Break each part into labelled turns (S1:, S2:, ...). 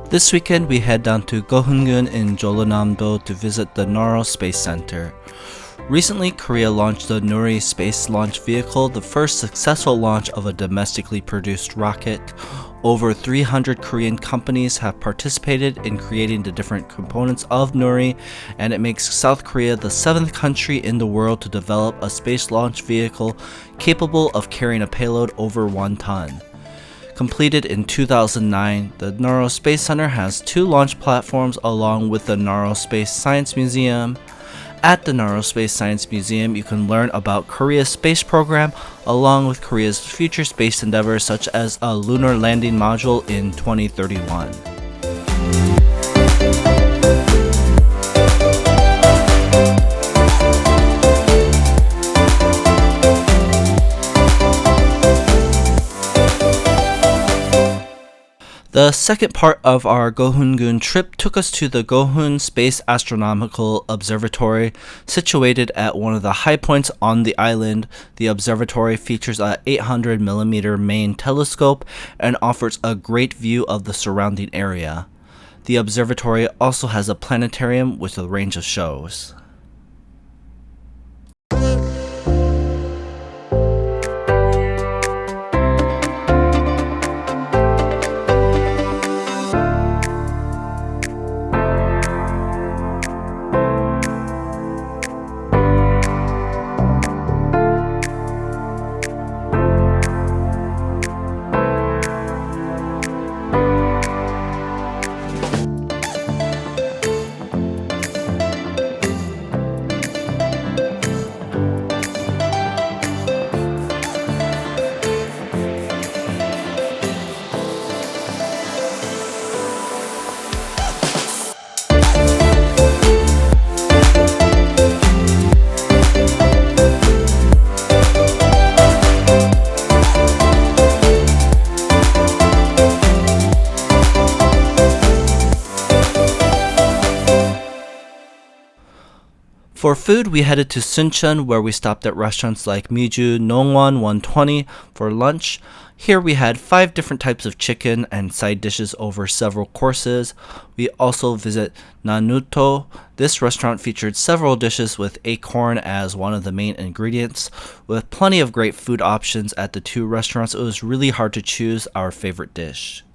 S1: This weekend we head down to Goheung-gun in Jeollanam-do to visit the Naro Space Center. Recently, Korea launched the Nuri Space Launch Vehicle, the first successful launch of a domestically produced rocket. Over 300 Korean companies have participated in creating the different components of Nuri, and it makes South Korea the 7th country in the world to develop a space launch vehicle capable of carrying a payload over 1 ton. Completed in 2009, the Naro Space Center has 2 launch platforms along with the Naro Space Science Museum. At the Naro Space Science Museum, you can learn about Korea's space program along with Korea's future space endeavors such as a lunar landing module in 2031. The second part of our Goheung-gun trip took us to the Goheung Space Astronomical Observatory. Situated at one of the high points on the island, the observatory features a 800mm main telescope and offers a great view of the surrounding area. The observatory also has a planetarium with a range of shows. For food, we headed to Suncheon, where we stopped at restaurants like Miju Nongwon 120 for lunch. Here we had 5 different types of chicken and side dishes over several courses. We also visit Nanuto. This restaurant featured several dishes with acorn as one of the main ingredients. With plenty of great food options at the 2 restaurants, it was really hard to choose our favorite dish.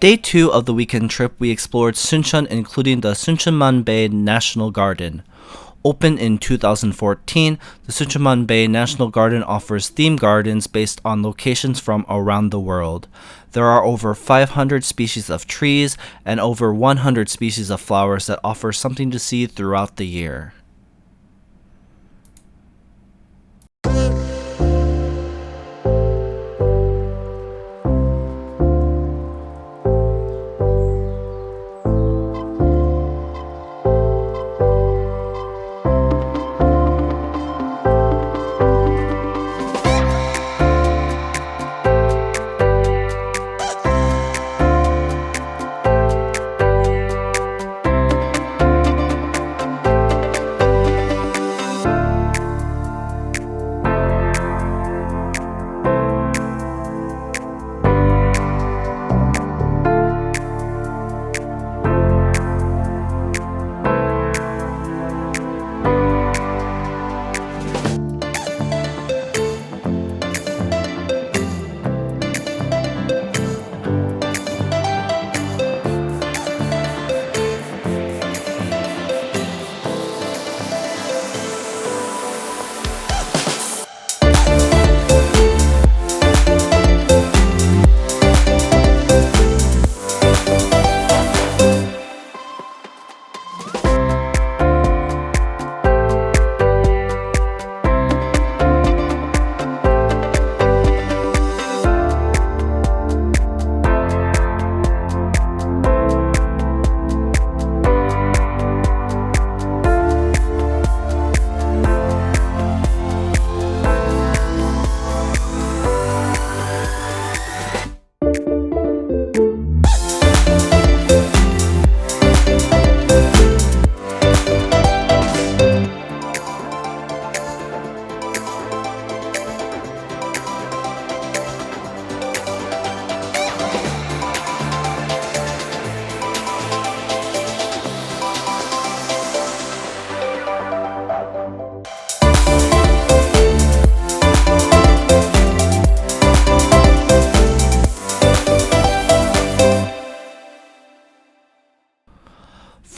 S1: Day 2 of the weekend trip, we explored Suncheon, including the Suncheonman Bay National Garden. Opened in 2014, the Suncheonman Bay National Garden offers theme gardens based on locations from around the world. There are over 500 species of trees and over 100 species of flowers that offer something to see throughout the year.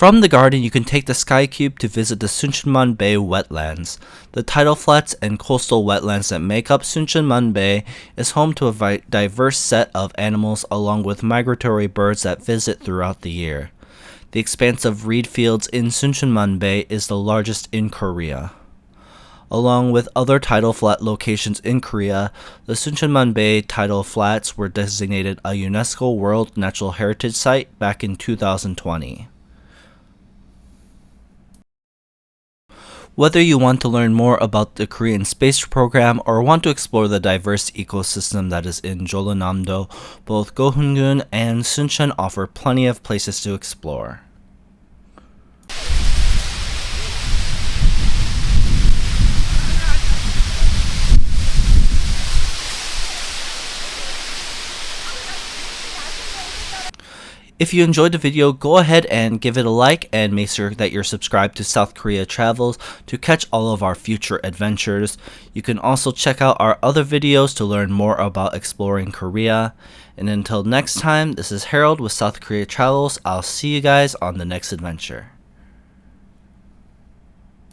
S1: From the garden, you can take the Skycube to visit the Suncheonman Bay wetlands. The tidal flats and coastal wetlands that make up Suncheonman Bay is home to a diverse set of animals along with migratory birds that visit throughout the year. The expanse of reed fields in Suncheonman Bay is the largest in Korea. Along with other tidal flat locations in Korea, the Suncheonman Bay tidal flats were designated a UNESCO World Natural Heritage Site back in 2020. Whether you want to learn more about the Korean space program or want to explore the diverse ecosystem that is in Jeollanam-do, both Goheung-gun and Suncheon offer plenty of places to explore. If you enjoyed the video, go ahead and give it a like and make sure that you're subscribed to South Korea Travels to catch all of our future adventures. You can also check out our other videos to learn more about exploring Korea. And until next time, this is Harold with South Korea Travels. I'll see you guys on the next adventure.